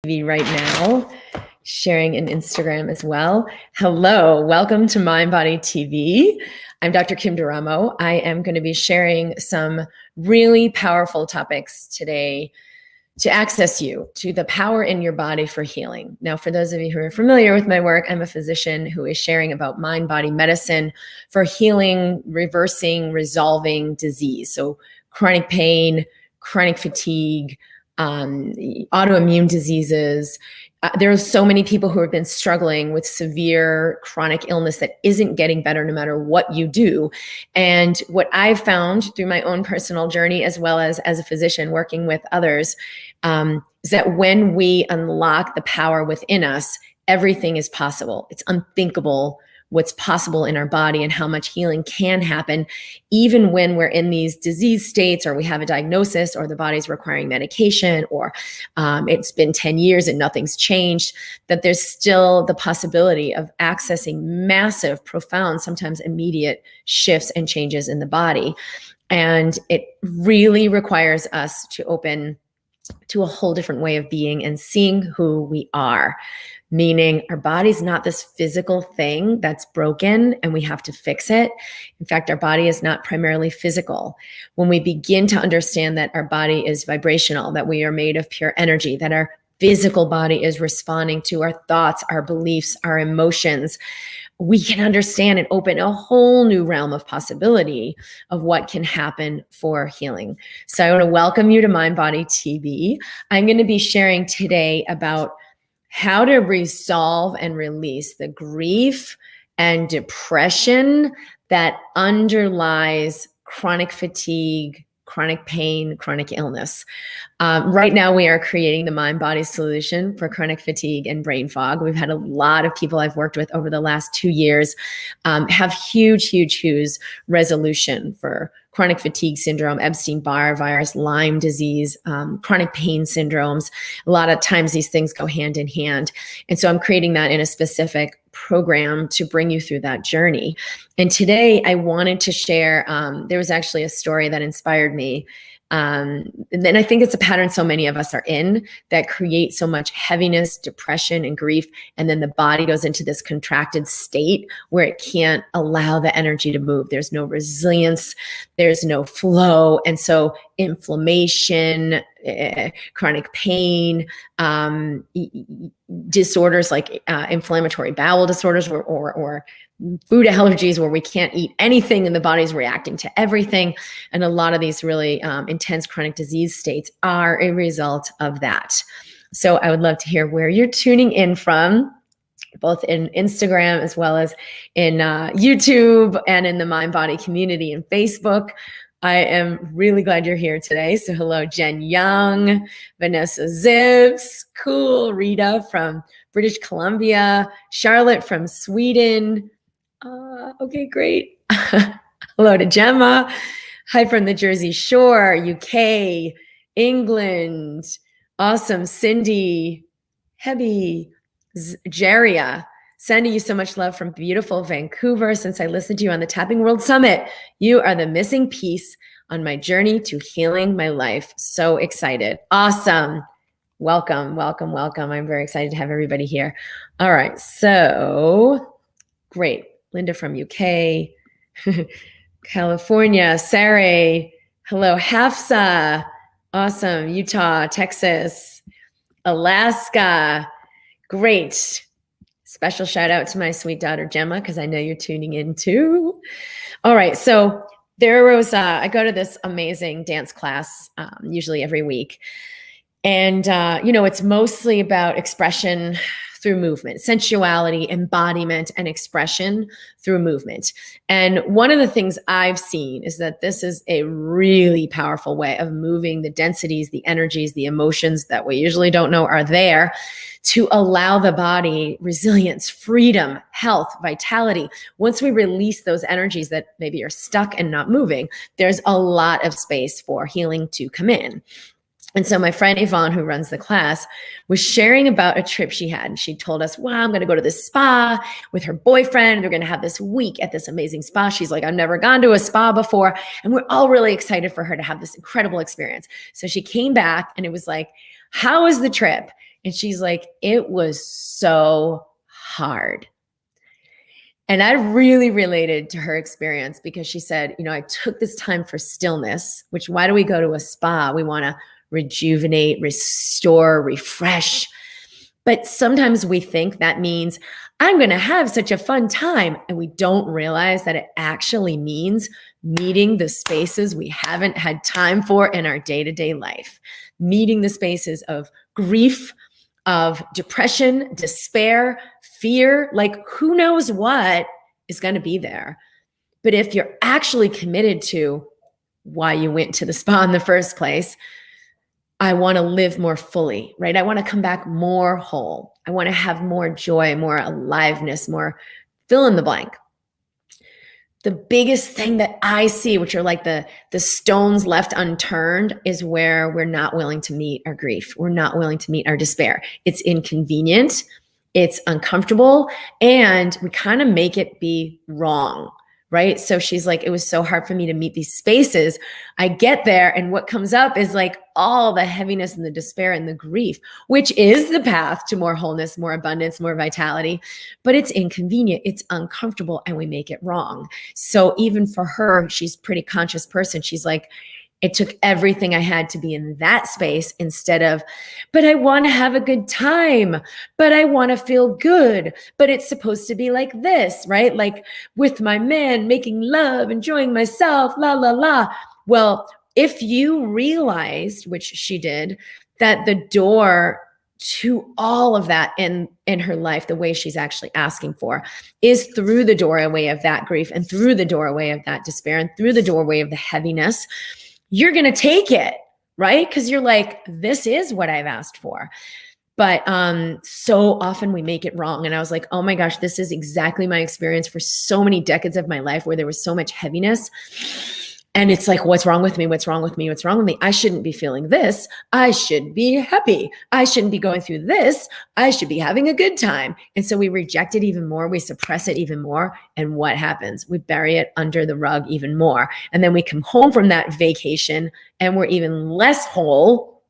TV right now, sharing an Instagram as well. Hello, welcome to MindBody TV. I'm Dr. Kim Duramo. I am going to be sharing some really powerful topics today to access you to the power in your body for healing. Now, for those of you who are familiar with my work, I'm a physician who is sharing about mind-body medicine for healing, reversing, resolving disease. So chronic pain, chronic fatigue, autoimmune diseases. There are so many people who have been struggling with severe chronic illness that isn't getting better no matter what you do. And what I've found through my own personal journey, as well as a physician working with others, is that when we unlock the power within us, everything is possible. It's unthinkable what's possible in our body and how much healing can happen, even when we're in these disease states or we have a diagnosis or the body's requiring medication or it's been 10 years and nothing's changed, that there's still the possibility of accessing massive, profound, sometimes immediate shifts and changes in the body. And it really requires us to open to a whole different way of being and seeing who we are. Meaning our body's not this physical thing that's broken and we have to fix it. In fact, our body is not primarily physical. When we begin to understand that our body is vibrational, that we are made of pure energy, that our physical body is responding to our thoughts, our beliefs, our emotions, we can understand and open a whole new realm of possibility of what can happen for healing. So I want to welcome you to MindBody TV. I'm going to be sharing today about how to resolve and release the grief and depression that underlies chronic fatigue, chronic pain, chronic illness. Right now, we are creating the mind-body solution for chronic fatigue and brain fog. We've had a lot of people I've worked with over the last 2 years have huge resolution for chronic fatigue syndrome, Epstein-Barr virus, Lyme disease, chronic pain syndromes. A lot of times these things go hand in hand. And so I'm creating that in a specific program to bring you through that journey. And today I wanted to share, there was actually a story that inspired me. And I think it's a pattern so many of us are in that creates so much heaviness, depression, and grief. And then the body goes into this contracted state where it can't allow the energy to move. There's no resilience, there's no flow. And so inflammation, chronic pain, disorders like inflammatory bowel disorders or food allergies where we can't eat anything and the body's reacting to everything. And a lot of these really intense chronic disease states are a result of that. So I would love to hear where you're tuning in from, both in Instagram as well as in YouTube and in the MindBody community and Facebook. I am really glad you're here today. So hello, Jen Young, Vanessa Zips, cool, Rita from British Columbia, Charlotte from Sweden. Okay, great. Hello to Gemma. Hi from the Jersey Shore, UK, England. Awesome. Cindy, Hebby, Jeria. Sending you so much love from beautiful Vancouver. Since I listened to you on the Tapping World Summit, you are the missing piece on my journey to healing my life. So excited. Awesome. Welcome. I'm very excited to have everybody here. All right. So great. Linda from UK, California, Sarah. Hello, Hafsa. Awesome. Utah, Texas, Alaska. Great. Special shout out to my sweet daughter, Gemma, because I know you're tuning in too. All right. So there was, I go to this amazing dance class, usually every week. And, it's mostly about expression through movement, sensuality, embodiment, and expression through movement. And one of the things I've seen is that this is a really powerful way of moving the densities, the energies, the emotions that we usually don't know are there to allow the body resilience, freedom, health, vitality. Once we release those energies that maybe are stuck and not moving, there's a lot of space for healing to come in. And so my friend Yvonne, who runs the class, was sharing about a trip she had. And she told us, wow, I'm going to go to this spa with her boyfriend. They're going to have this week at this amazing spa. She's like, I've never gone to a spa before. And we're all really excited for her to have this incredible experience. So she came back and it was like, how was the trip? And she's like, it was so hard. And I really related to her experience because she said, I took this time for stillness, which why do we go to a spa? We want to rejuvenate, restore, refresh. But sometimes we think that means I'm going to have such a fun time. And we don't realize that it actually means meeting the spaces we haven't had time for in our day-to-day life, meeting the spaces of grief, of depression, despair, fear, like who knows what is going to be there. But if you're actually committed to why you went to the spa in the first place, I want to live more fully, right? I want to come back more whole. I want to have more joy, more aliveness, more fill in the blank. The biggest thing that I see, which are like the stones left unturned, is where we're not willing to meet our grief. We're not willing to meet our despair. It's inconvenient, it's uncomfortable, and we kind of make it be wrong. Right? So she's like, it was so hard for me to meet these spaces. I get there and what comes up is like all the heaviness and the despair and the grief, which is the path to more wholeness, more abundance, more vitality, but it's inconvenient, it's uncomfortable, and we make it wrong. So even for her, she's a pretty conscious person. She's like, it took everything I had to be in that space instead of, but I want to have a good time, but I want to feel good, but it's supposed to be like this, right? Like with my man, making love, enjoying myself, la, la, la. Well, if you realized, which she did, that the door to all of that in her life, the way she's actually asking for, is through the doorway of that grief and through the doorway of that despair and through the doorway of the heaviness, you're going to take it, right? Because you're like, this is what I've asked for. But so often we make it wrong. And I was like, oh my gosh, this is exactly my experience for so many decades of my life where there was so much heaviness. And it's like, what's wrong with me? What's wrong with me? What's wrong with me? I shouldn't be feeling this. I should be happy. I shouldn't be going through this. I should be having a good time. And so we reject it even more. We suppress it even more. And what happens? We bury it under the rug even more. And then we come home from that vacation and we're even less whole.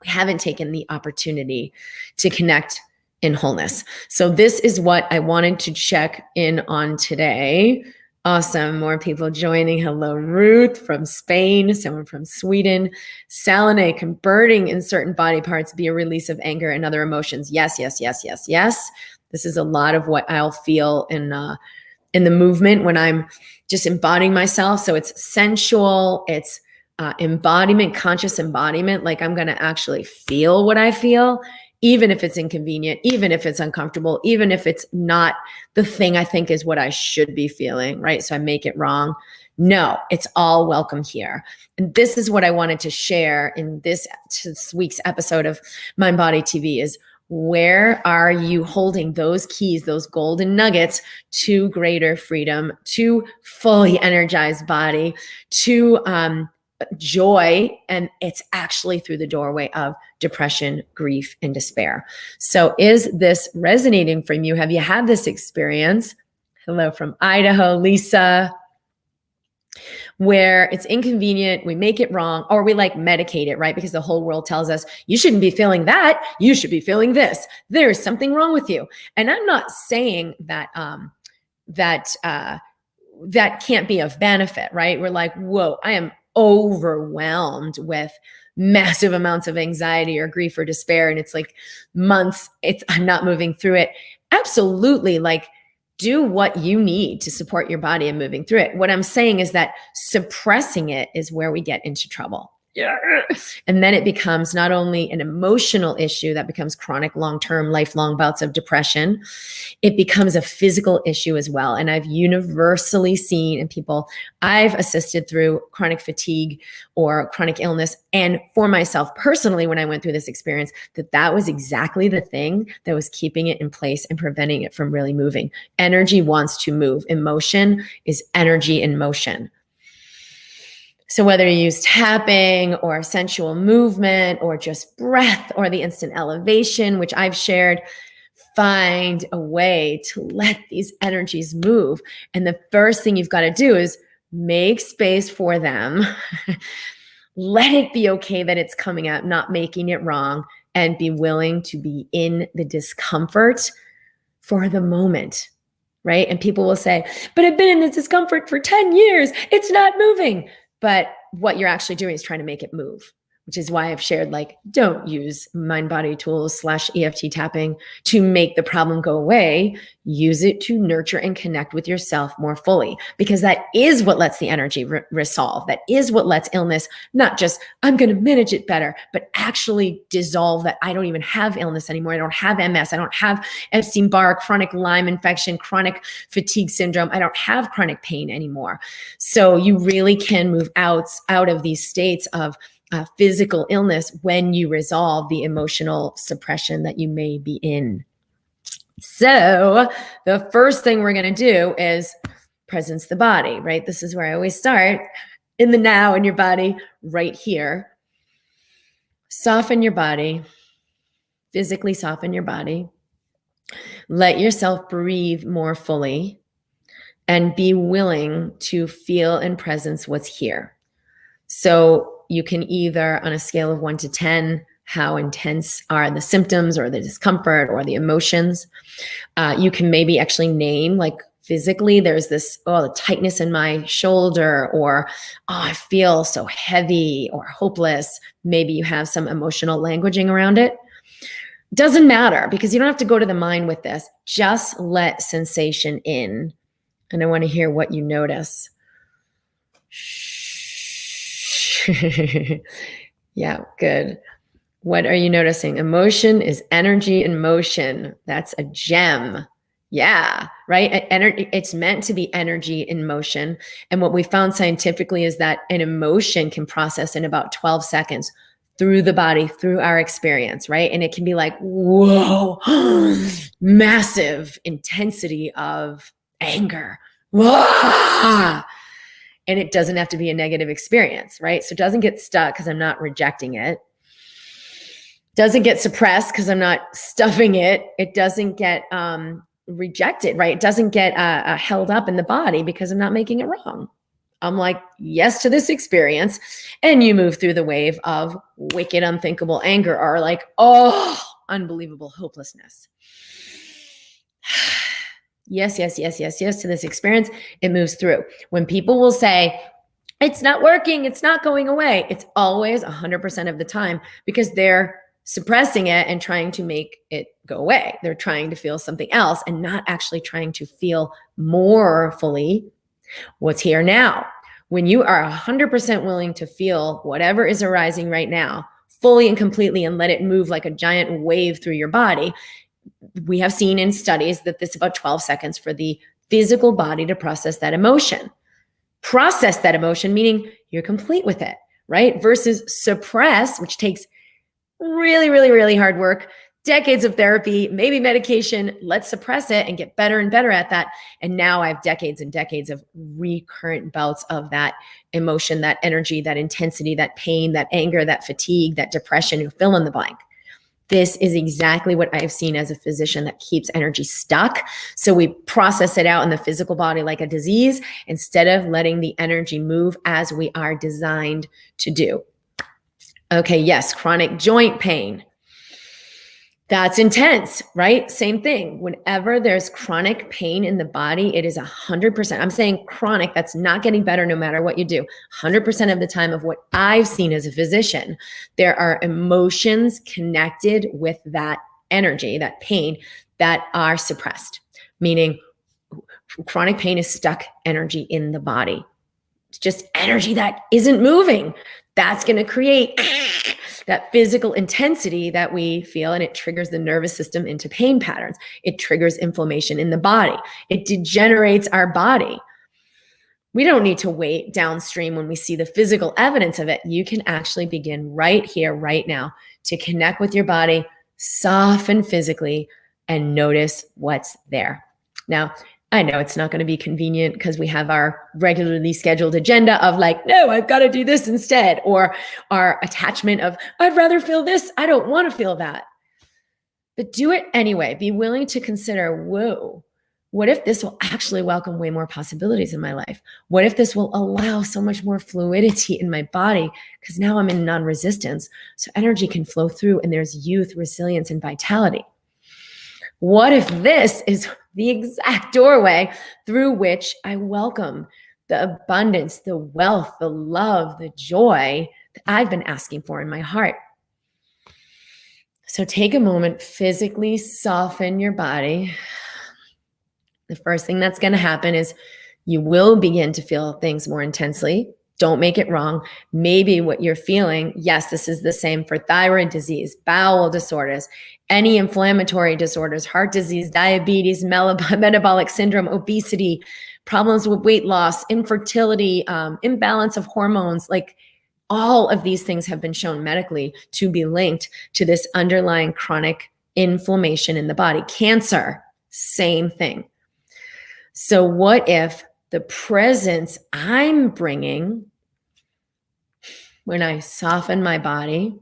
We haven't taken the opportunity to connect in wholeness. So this is what I wanted to check in on today. Awesome. More people joining. Hello, Ruth from Spain, someone from Sweden. Salome, converting in certain body parts be a release of anger and other emotions. Yes, yes, yes, yes, yes. This is a lot of what I'll feel in the movement when I'm just embodying myself. So it's sensual. It's embodiment, conscious embodiment. Like I'm going to actually feel what I feel, even if it's inconvenient, even if it's uncomfortable, even if it's not the thing I think is what I should be feeling, right? So I make it wrong. No, it's all welcome here. And this is what I wanted to share in this week's episode of MindBody TV is, where are you holding those keys, those golden nuggets to greater freedom, to fully energized body, to joy? And it's actually through the doorway of depression, grief, and despair. So is this resonating from you? Have you had this experience? Hello from Idaho, Lisa. Where it's inconvenient, we make it wrong, or we like medicate it, right? Because the whole world tells us you shouldn't be feeling that, you should be feeling this. There's something wrong with you. And I'm not saying that that can't be of benefit, right? We're like, whoa, I am overwhelmed with massive amounts of anxiety or grief or despair, and it's like months, I'm not moving through it. Absolutely, like, do what you need to support your body and moving through it. What I'm saying is that suppressing it is where we get into trouble. Yeah. And then it becomes not only an emotional issue that becomes chronic, long-term, lifelong bouts of depression, it becomes a physical issue as well. And I've universally seen in people I've assisted through chronic fatigue or chronic illness, and for myself personally, when I went through this experience, that was exactly the thing that was keeping it in place and preventing it from really moving. Energy wants to move. Emotion is energy in motion. So whether you use tapping or sensual movement or just breath or the instant elevation, which I've shared, find a way to let these energies move. And the first thing you've got to do is make space for them. Let it be okay that it's coming out, not making it wrong. and be willing to be in the discomfort for the moment, right? And people will say, but I've been in this discomfort for 10 years. It's not moving. But what you're actually doing is trying to make it move, which is why I've shared, like, don't use mind body tools / EFT tapping to make the problem go away. Use it to nurture and connect with yourself more fully, because that is what lets the energy resolve. That is what lets illness, not just, I'm going to manage it better, but actually dissolve that I don't even have illness anymore. I don't have MS. I don't have Epstein-Barr, chronic Lyme infection, chronic fatigue syndrome. I don't have chronic pain anymore. So you really can move out of these states of physical illness when you resolve the emotional suppression that you may be in. So the first thing we're going to do is presence the body, right? This is where I always start, in the now, in your body, right here. Soften your body, physically soften your body. Let yourself breathe more fully and be willing to feel and presence what's here. So you can either, on a scale of 1 to 10, how intense are the symptoms or the discomfort or the emotions. You can maybe actually name, like, physically, there's this, the tightness in my shoulder, or, I feel so heavy or hopeless. Maybe you have some emotional languaging around it. Doesn't matter, because you don't have to go to the mind with this. Just let sensation in. And I want to hear what you notice. Yeah, good. What are you noticing? Emotion is energy in motion. That's a gem. Yeah, right? It's meant to be energy in motion. And what we found scientifically is that an emotion can process in about 12 seconds through the body, through our experience, right? And it can be like, whoa, massive intensity of anger. Whoa! And it doesn't have to be a negative experience, right? So it doesn't get stuck because I'm not rejecting it. Doesn't get suppressed because I'm not stuffing it. It doesn't get rejected, right? It doesn't get held up in the body because I'm not making it wrong. I'm like, yes to this experience. And you move through the wave of wicked, unthinkable anger, or like, unbelievable hopelessness. Yes to this experience. It moves through. When people will say, it's not working, it's not going away, it's always 100% of the time because they're suppressing it and trying to make it go away. They're trying to feel something else and not actually trying to feel more fully what's here now. When you are 100% willing to feel whatever is arising right now, fully and completely, and let it move like a giant wave through your body, we have seen in studies that it's about 12 seconds for the physical body to process that emotion. Process that emotion, meaning you're complete with it, right? Versus suppress, which takes really, really, really hard work, decades of therapy, maybe medication. Let's suppress it and get better and better at that. And now I have decades and decades of recurrent bouts of that emotion, that energy, that intensity, that pain, that anger, that fatigue, that depression, you fill in the blank. This is exactly what I've seen as a physician that keeps energy stuck. So we process it out in the physical body like a disease instead of letting the energy move as we are designed to do. Okay, yes, chronic joint pain. That's intense, right? Same thing. Whenever there's chronic pain in the body, it is 100%. I'm saying chronic, that's not getting better no matter what you do. 100% of the time of what I've seen as a physician, there are emotions connected with that energy, that pain, that are suppressed. Meaning chronic pain is stuck energy in the body. It's just energy that isn't moving. That's going to create that physical intensity that we feel, and it triggers the nervous system into pain patterns. It triggers inflammation in the body. It degenerates our body. We don't need to wait downstream when we see the physical evidence of it. You can actually begin right here, right now, to connect with your body, soften physically, and notice what's there. Now, I know it's not going to be convenient because we have our regularly scheduled agenda of like, no, I've got to do this instead. Or our attachment of, I'd rather feel this. I don't want to feel that. But do it anyway. Be willing to consider, whoa, what if this will actually welcome way more possibilities in my life? What if this will allow so much more fluidity in my body? Because now I'm in non-resistance, so energy can flow through and there's youth, resilience, and vitality. What if this is the exact doorway through which I welcome the abundance, the wealth, the love, the joy that I've been asking for in my heart? So take a moment, physically soften your body. The first thing that's going to happen is you will begin to feel things more intensely. Don't make it wrong. Maybe what you're feeling, yes, this is the same for thyroid disease, bowel disorders, any inflammatory disorders, heart disease, diabetes, metabolic syndrome, obesity, problems with weight loss, infertility, imbalance of hormones. Like, all of these things have been shown medically to be linked to this underlying chronic inflammation in the body. Cancer, same thing. So what if the presence I'm bringing when I soften my body,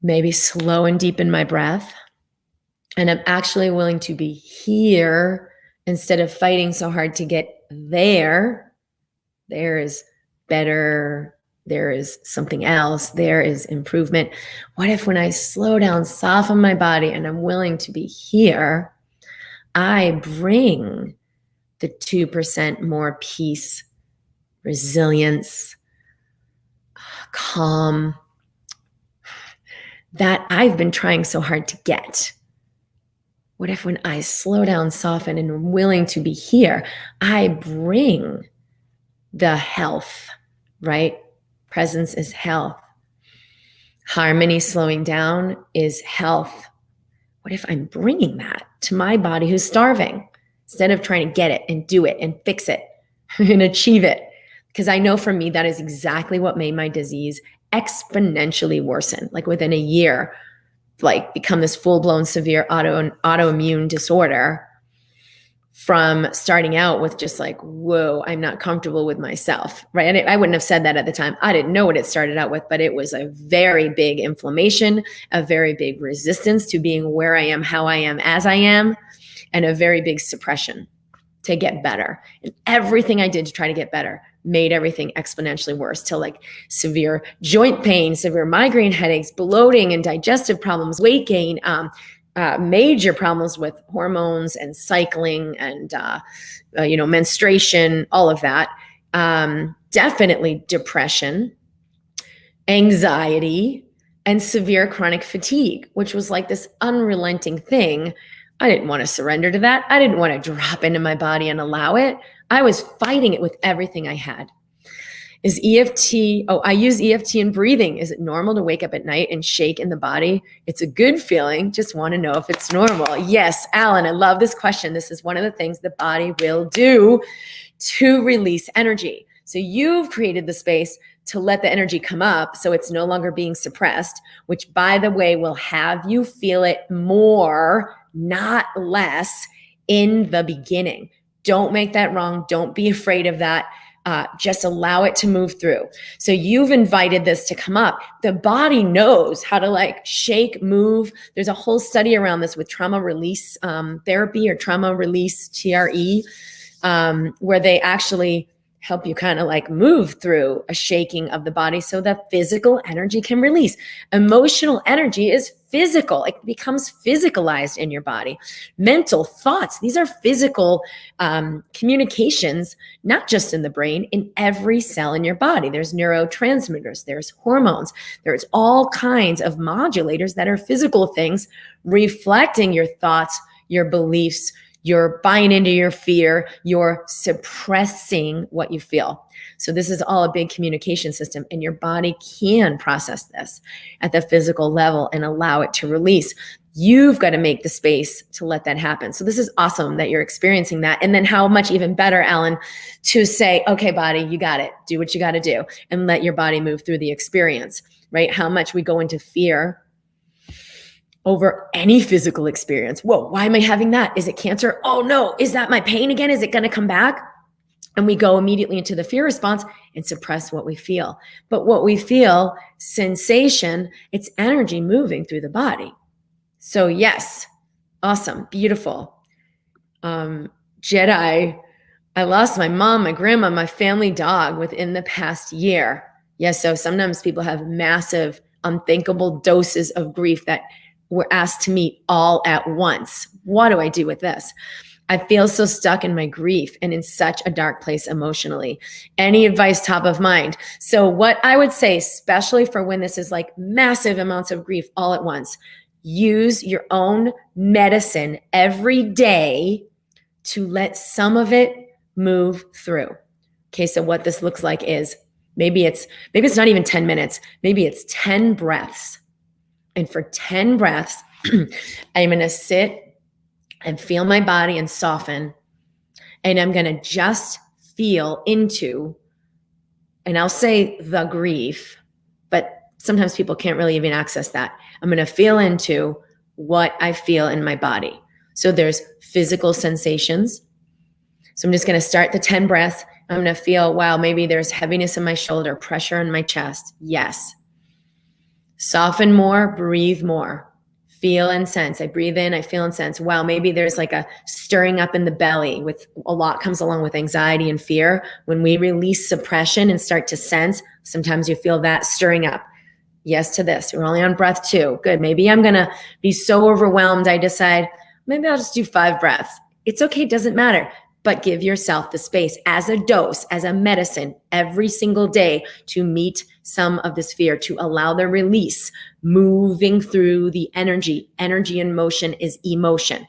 maybe slow and deepen my breath, and I'm actually willing to be here instead of fighting so hard to get there? There is better, there is something else, there is improvement. What if when I slow down, soften my body, and I'm willing to be here, I bring the 2% more peace, resilience, calm that I've been trying so hard to get? What if when I slow down, soften, and am willing to be here, I bring the health, right? Presence is health. Harmony, slowing down, is health. What if I'm bringing that to my body who's starving instead of trying to get it and do it and fix it and achieve it? Because I know for me, that is exactly what made my disease exponentially worsen. Like within a year, like become this full-blown severe autoimmune disorder from starting out with just like, whoa, I'm not comfortable with myself, right? And I wouldn't have said that at the time. I didn't know what it started out with, but it was a very big inflammation, a very big resistance to being where I am, how I am, as I am, and a very big suppression to get better. And everything I did to try to get better made everything exponentially worse, till like severe joint pain, severe migraine headaches, bloating and digestive problems, weight gain, major problems with hormones and cycling and, menstruation, all of that. Definitely depression, anxiety, and severe chronic fatigue, which was like this unrelenting thing. I didn't want to surrender to that. I didn't want to drop into my body and allow it. I was fighting it with everything I had. Is EFT, I use EFT in breathing. Is it normal to wake up at night and shake in the body? It's a good feeling. Just want to know if it's normal. Yes, Alan, I love this question. This is one of the things the body will do to release energy. So you've created the space to let the energy come up so it's no longer being suppressed, which, by the way, will have you feel it more, not less, in the beginning. Don't make that wrong. Don't be afraid of that. Just allow it to move through. So you've invited this to come up. The body knows how to like shake, move. There's a whole study around this with trauma release therapy, or trauma release, TRE, where they actually help you kind of like move through a shaking of the body so that physical energy can release. Emotional energy is physical. It becomes physicalized in your body. Mental thoughts, these are physical communications, not just in the brain, in every cell in your body. There's neurotransmitters, there's hormones, there's all kinds of modulators that are physical things reflecting your thoughts, your beliefs. You're buying into your fear, you're suppressing what you feel. So this is all a big communication system, and your body can process this at the physical level and allow it to release. You've got to make the space to let that happen. So this is awesome that you're experiencing that. And then how much even better, Alan, to say, okay, body, you got it. Do what you got to do and let your body move through the experience, right? How much we go into fear over any physical experience. Whoa, why am I having that? Is it cancer? Oh no, is that my pain again? Is it going to come back? And we go immediately into the fear response and suppress what we feel. But what we feel, sensation, it's energy moving through the body. So yes, awesome, beautiful. Jedi, I lost my mom, my grandma, my family dog within the past year. Yes, so sometimes people have massive, unthinkable doses of grief that we're asked to meet all at once. What do I do with this? I feel so stuck in my grief and in such a dark place emotionally. Any advice top of mind? So what I would say, especially for when this is like massive amounts of grief all at once, use your own medicine every day to let some of it move through. Okay, so what this looks like is maybe it's not even 10 minutes, maybe it's 10 breaths. And for 10 breaths, I'm going to sit and feel my body and soften. And I'm going to just feel into, and I'll say the grief, but sometimes people can't really even access that. I'm going to feel into what I feel in my body. So there's physical sensations. So I'm just going to start the 10 breaths. I'm going to feel, wow, maybe there's heaviness in my shoulder, pressure in my chest. Yes. Soften more, breathe more. Feel and sense. I breathe in, I feel and sense. Wow, maybe there's like a stirring up in the belly. With a lot comes along with anxiety and fear. When we release suppression and start to sense, sometimes you feel that stirring up. Yes to this. We're only on breath 2. Good. Maybe I'm going to be so overwhelmed, I decide, maybe I'll just do 5 breaths. It's okay. It doesn't matter. But give yourself the space as a dose, as a medicine every single day to meet some of this fear, to allow the release, moving through the energy. Energy in motion is emotion.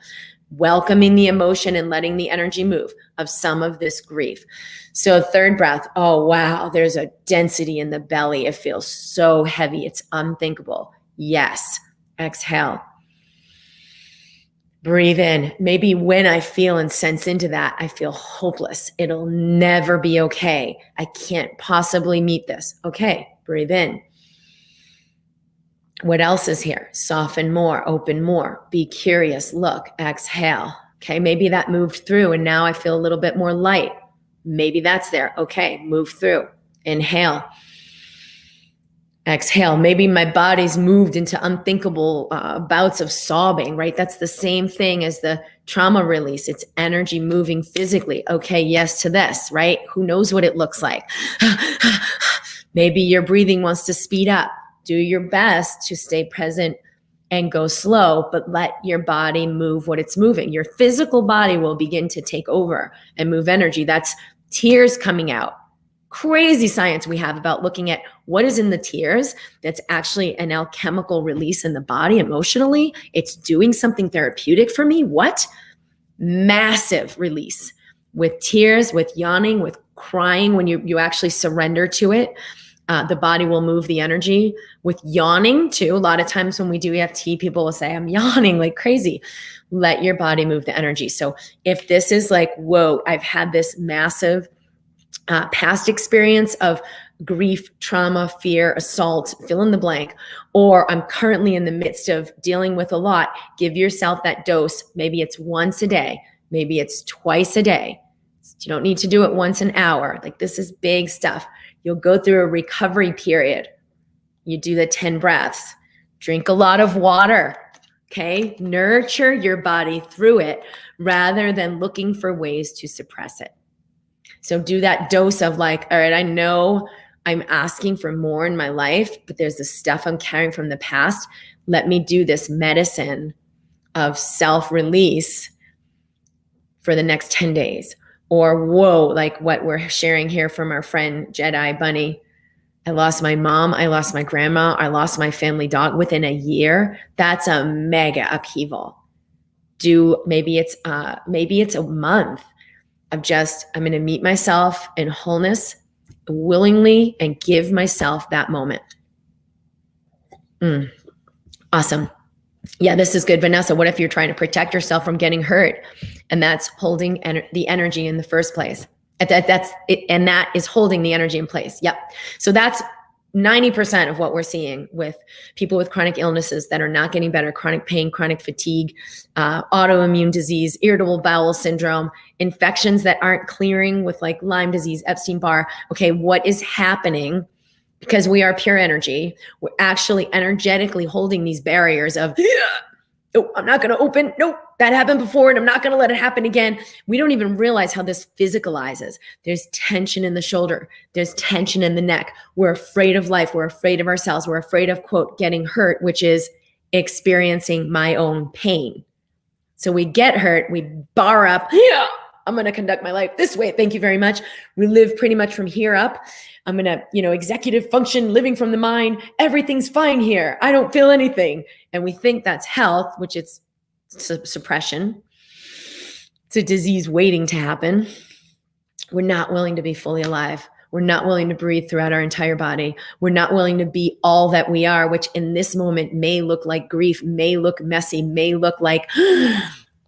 Welcoming the emotion and letting the energy move of some of this grief. So 3rd breath, oh, wow, there's a density in the belly. It feels so heavy. It's unthinkable. Yes. Exhale. Breathe in. Maybe when I feel and sense into that, I feel hopeless. It'll never be okay. I can't possibly meet this. Okay, breathe in. What else is here? Soften more, open more, be curious, look, exhale. Okay, maybe that moved through and now I feel a little bit more light. Maybe that's there. Okay, move through. Inhale. Exhale. Maybe my body's moved into unthinkable bouts of sobbing, right? That's the same thing as the trauma release. It's energy moving physically. Okay, yes to this, right? Who knows what it looks like? Maybe your breathing wants to speed up. Do your best to stay present and go slow, but let your body move what it's moving. Your physical body will begin to take over and move energy. That's tears coming out. Crazy science we have about looking at what is in the tears. That's actually an alchemical release in the body emotionally. It's doing something therapeutic for me. What? Massive release with tears, with yawning, with crying. When you actually surrender to it, the body will move the energy. With yawning too. A lot of times when we do EFT, people will say, I'm yawning like crazy. Let your body move the energy. So if this is like, whoa, I've had this massive past experience of grief, trauma, fear, assault, fill in the blank, or I'm currently in the midst of dealing with a lot, give yourself that dose. Maybe it's once a day. Maybe it's twice a day. You don't need to do it once an hour. Like, this is big stuff. You'll go through a recovery period. You do the 10 breaths, drink a lot of water. Okay. Nurture your body through it rather than looking for ways to suppress it. So do that dose of like, all right, I know I'm asking for more in my life, but there's this stuff I'm carrying from the past. Let me do this medicine of self-release for the next 10 days. Or, whoa, like what we're sharing here from our friend Jedi Bunny. I lost my mom. I lost my grandma. I lost my family dog within a year. That's a mega upheaval. Maybe it's a month of just, I'm going to meet myself in wholeness willingly and give myself that moment. Awesome. Yeah, this is good. Vanessa, what if you're trying to protect yourself from getting hurt? And that's holding the energy in the first place. That's it, and that is holding the energy in place. Yep. So that's 90% of what we're seeing with people with chronic illnesses that are not getting better: chronic pain, chronic fatigue, autoimmune disease, irritable bowel syndrome, infections that aren't clearing with like Lyme disease, Epstein-Barr. Okay, what is happening? Because we are pure energy, we're actually energetically holding these barriers of Oh, I'm not going to open. Nope, that happened before and I'm not going to let it happen again. We don't even realize how this physicalizes. There's tension in the shoulder. There's tension in the neck. We're afraid of life. We're afraid of ourselves. We're afraid of, quote, getting hurt, which is experiencing my own pain. So we get hurt. We bar up. Yeah, I'm going to conduct my life this way. Thank you very much. We live pretty much from here up. I'm going to, executive function, living from the mind. Everything's fine here. I don't feel anything. And we think that's health, which it's suppression. It's a disease waiting to happen. We're not willing to be fully alive. We're not willing to breathe throughout our entire body. We're not willing to be all that we are, which in this moment may look like grief, may look messy, may look like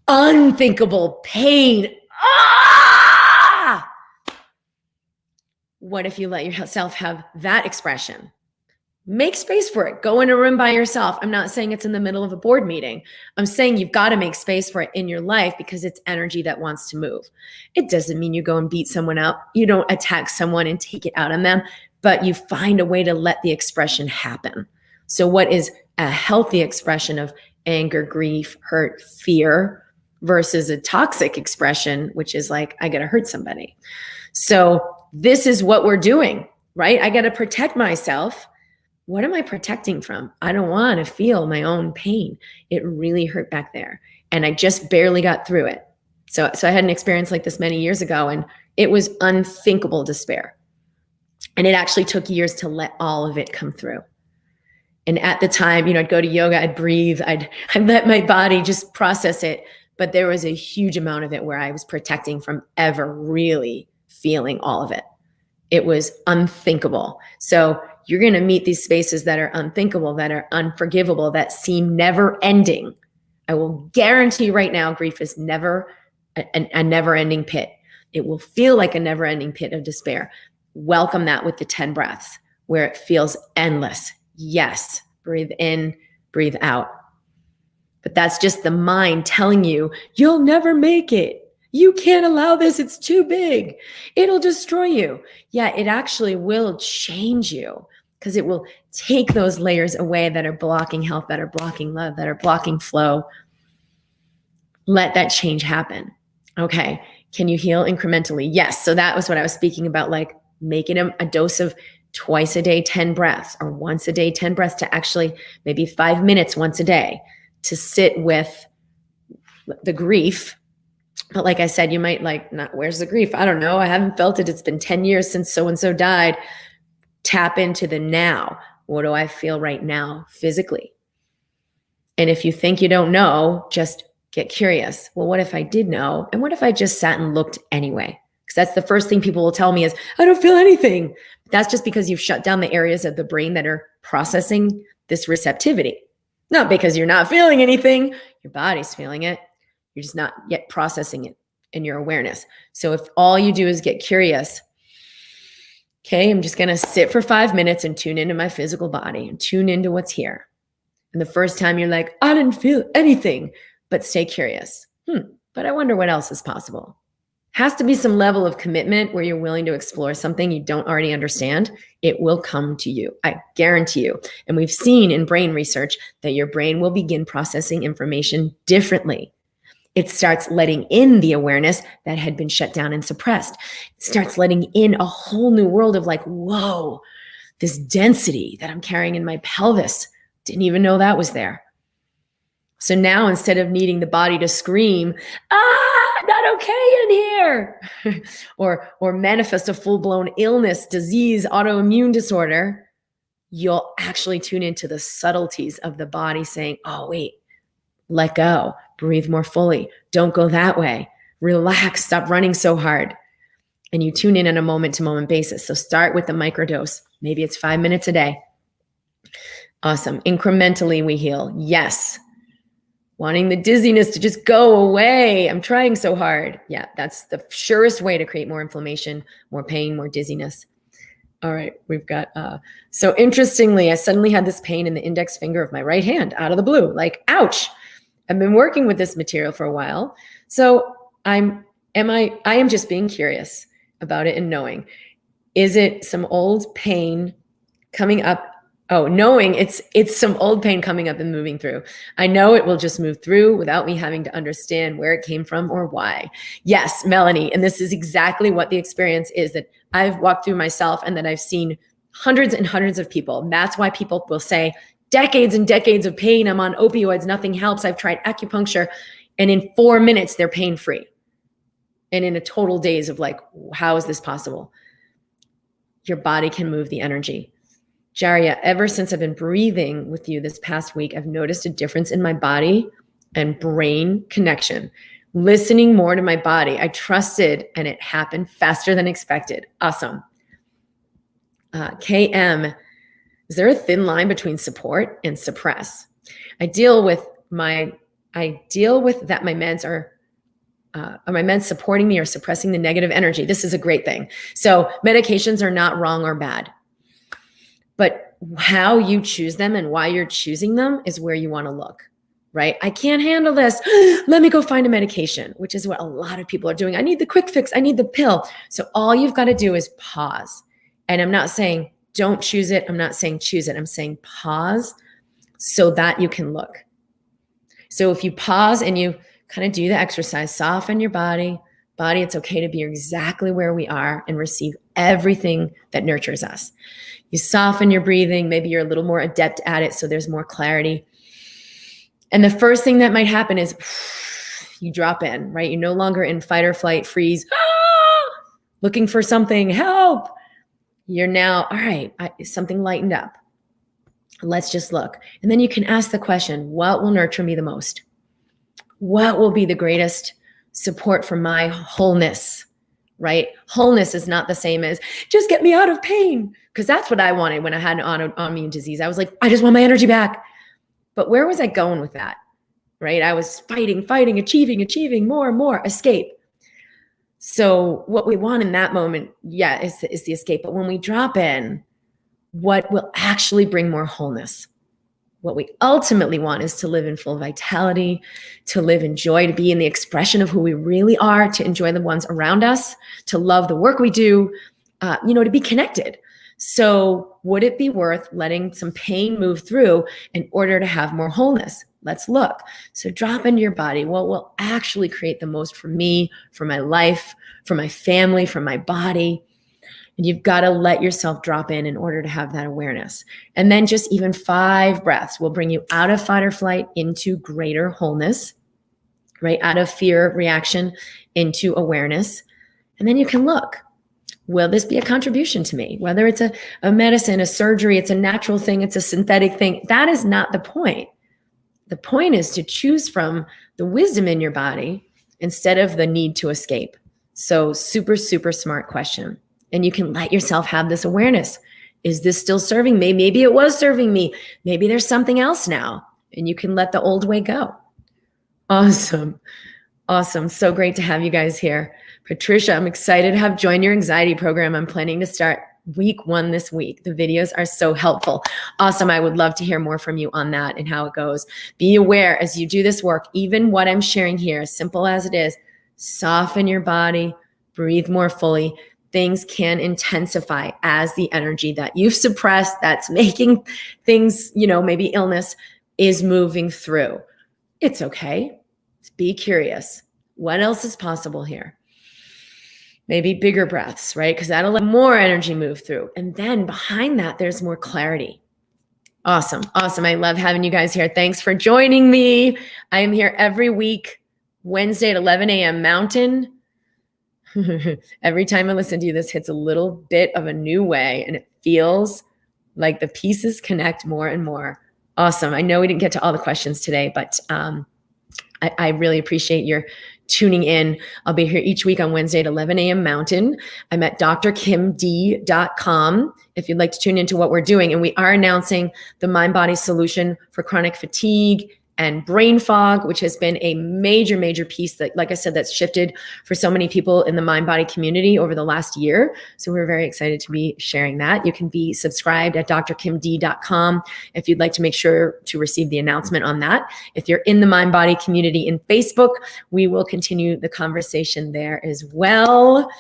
unthinkable pain. Ah! What if you let yourself have that expression? Make space for it. Go in a room by yourself. I'm not saying it's in the middle of a board meeting. I'm saying you've got to make space for it in your life because it's energy that wants to move. It doesn't mean you go and beat someone up. You don't attack someone and take it out on them, but you find a way to let the expression happen. So what is a healthy expression of anger, grief, hurt, fear versus a toxic expression, which is like, I got to hurt somebody. So this is what we're doing, right? I got to protect myself. What am I protecting from? I don't want to feel my own pain. It really hurt back there. And I just barely got through it. So I had an experience like this many years ago, and it was unthinkable despair. And it actually took years to let all of it come through. And at the time, I'd go to yoga, I'd breathe, I'd let my body just process it. But there was a huge amount of it where I was protecting from ever really feeling all of it. It was unthinkable. So you're going to meet these spaces that are unthinkable, that are unforgivable, that seem never ending. I will guarantee right now, grief is never a never-ending pit. It will feel like a never-ending pit of despair. Welcome that with the 10 breaths where it feels endless. Yes, breathe in, breathe out. But that's just the mind telling you, you'll never make it. You can't allow this. It's too big. It'll destroy you. Yeah, it actually will change you because it will take those layers away that are blocking health, that are blocking love, that are blocking flow. Let that change happen. Okay. Can you heal incrementally? Yes. So that was what I was speaking about, like making a dose of twice a day, 10 breaths, or once a day, 10 breaths, to actually maybe 5 minutes once a day to sit with the grief. But like I said, you might not, where's the grief? I don't know. I haven't felt it. It's been 10 years since so-and-so died. Tap into the now. What do I feel right now physically? And if you think you don't know, just get curious. Well, what if I did know? And what if I just sat and looked anyway? Because that's the first thing people will tell me is, I don't feel anything. That's just because you've shut down the areas of the brain that are processing this receptivity. Not because you're not feeling anything. Your body's feeling it. You're just not yet processing it in your awareness. So if all you do is get curious, okay, I'm just going to sit for 5 minutes and tune into my physical body and tune into what's here. And the first time you're like, I didn't feel anything, but stay curious. But I wonder what else is possible. Has to be some level of commitment where you're willing to explore something you don't already understand. It will come to you. I guarantee you. And we've seen in brain research that your brain will begin processing information differently. It starts letting in the awareness that had been shut down and suppressed. It starts letting in a whole new world of like, whoa, this density that I'm carrying in my pelvis. Didn't even know that was there. So now instead of needing the body to scream, not okay in here, or manifest a full-blown illness, disease, autoimmune disorder, you'll actually tune into the subtleties of the body saying, oh, wait, let go. Breathe more fully. Don't go that way. Relax. Stop running so hard. And you tune in on a moment-to-moment basis. So start with the microdose. Maybe it's 5 minutes a day. Awesome. Incrementally, we heal. Yes. Wanting the dizziness to just go away. I'm trying so hard. Yeah, that's the surest way to create more inflammation, more pain, more dizziness. All right, we've got, so interestingly, I suddenly had this pain in the index finger of my right hand out of the blue, like, ouch. I've been working with this material for a while. So I am just being curious about it and knowing, is it some old pain coming up Oh, knowing it's some old pain coming up and moving through. I know it will just move through without me having to understand where it came from or why. Yes, Melanie, and this is exactly what the experience is that I've walked through myself and that I've seen hundreds and hundreds of people. That's why people will say, decades and decades of pain, I'm on opioids, nothing helps. I've tried acupuncture, and in 4 minutes, they're pain-free. And in a total daze of like, how is this possible? Your body can move the energy. Jaria, ever since I've been breathing with you this past week, I've noticed a difference in my body and brain connection. Listening more to my body. I trusted and it happened faster than expected. Awesome. KM, is there a thin line between support and suppress? I deal with that my meds are my meds supporting me or suppressing the negative energy. This is a great thing. So medications are not wrong or bad. But how you choose them and why you're choosing them is where you want to look, right? I can't handle this. Let me go find a medication, which is what a lot of people are doing. I need the quick fix. I need the pill. So all you've got to do is pause. And I'm not saying don't choose it. I'm not saying choose it. I'm saying pause so that you can look. So if you pause and you kind of do the exercise, soften your body, it's okay to be exactly where we are and receive everything that nurtures us. You soften your breathing. Maybe you're a little more adept at it, so there's more clarity. And the first thing that might happen is you drop in, right? You're no longer in fight or flight, freeze, looking for something, help. You're now, all right, something lightened up. Let's just look. And then you can ask the question, what will nurture me the most? What will be the greatest support for my wholeness? Right? Wholeness is not the same as just get me out of pain. Because that's what I wanted when I had an autoimmune disease. I was like, I just want my energy back. But where was I going with that? Right? I was fighting, achieving more and more, escape. So what we want in that moment, is the escape. But when we drop in, what will actually bring more wholeness? What we ultimately want is to live in full vitality, to live in joy, to be in the expression of who we really are, to enjoy the ones around us, to love the work we do, to be connected. So would it be worth letting some pain move through in order to have more wholeness? Let's look. So drop into your body. What will actually create the most for me, for my life, for my family, for my body? And you've got to let yourself drop in order to have that awareness. And then just even 5 breaths will bring you out of fight or flight into greater wholeness, right? Out of fear reaction into awareness. And then you can look. Will this be a contribution to me? Whether it's a medicine, a surgery, it's a natural thing, it's a synthetic thing. That is not the point. The point is to choose from the wisdom in your body instead of the need to escape. So super, super smart question. And you can let yourself have this awareness. Is this still serving me? Maybe it was serving me. Maybe there's something else now. And you can let the old way go. Awesome. Awesome. So great to have you guys here. Patricia, I'm excited to have joined your anxiety program. I'm planning to start week 1 this week. The videos are so helpful. Awesome. I would love to hear more from you on that and how it goes. Be aware as you do this work, even what I'm sharing here, as simple as it is, soften your body, breathe more fully. Things can intensify as the energy that you've suppressed, that's making things, maybe illness, is moving through. It's okay. Be curious. What else is possible here? Maybe bigger breaths, right? Because that'll let more energy move through. And then behind that, there's more clarity. Awesome. Awesome. I love having you guys here. Thanks for joining me. I am here every week, Wednesday at 11 a.m. Mountain. Every time I listen to you, this hits a little bit of a new way, and it feels like the pieces connect more and more. Awesome. I know we didn't get to all the questions today, but I really appreciate your tuning in. I'll be here each week on Wednesday at 11 a.m. Mountain. I'm at drkimd.com if you'd like to tune into what we're doing. And we are announcing the MindBody solution for chronic fatigue and brain fog, which has been a major, major piece that, like I said, that's shifted for so many people in the MindBody community over the last year. So we're very excited to be sharing that. You can be subscribed at drkimd.com if you'd like to make sure to receive the announcement on that. If you're in the MindBody community in Facebook, we will continue the conversation there as well.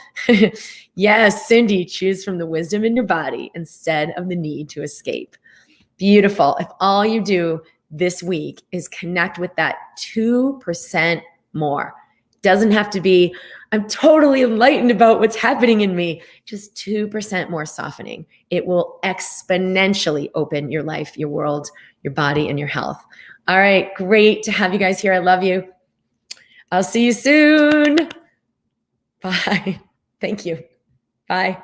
Yes, Cindy, choose from the wisdom in your body instead of the need to escape. Beautiful. If all you do this week is connect with that 2% more, doesn't have to be, I'm totally enlightened about what's happening in me, just 2% more softening. It will exponentially open your life, your world, your body, and your health. All right, great to have you guys here. I love you. I'll see you soon. Bye. Thank you. Bye.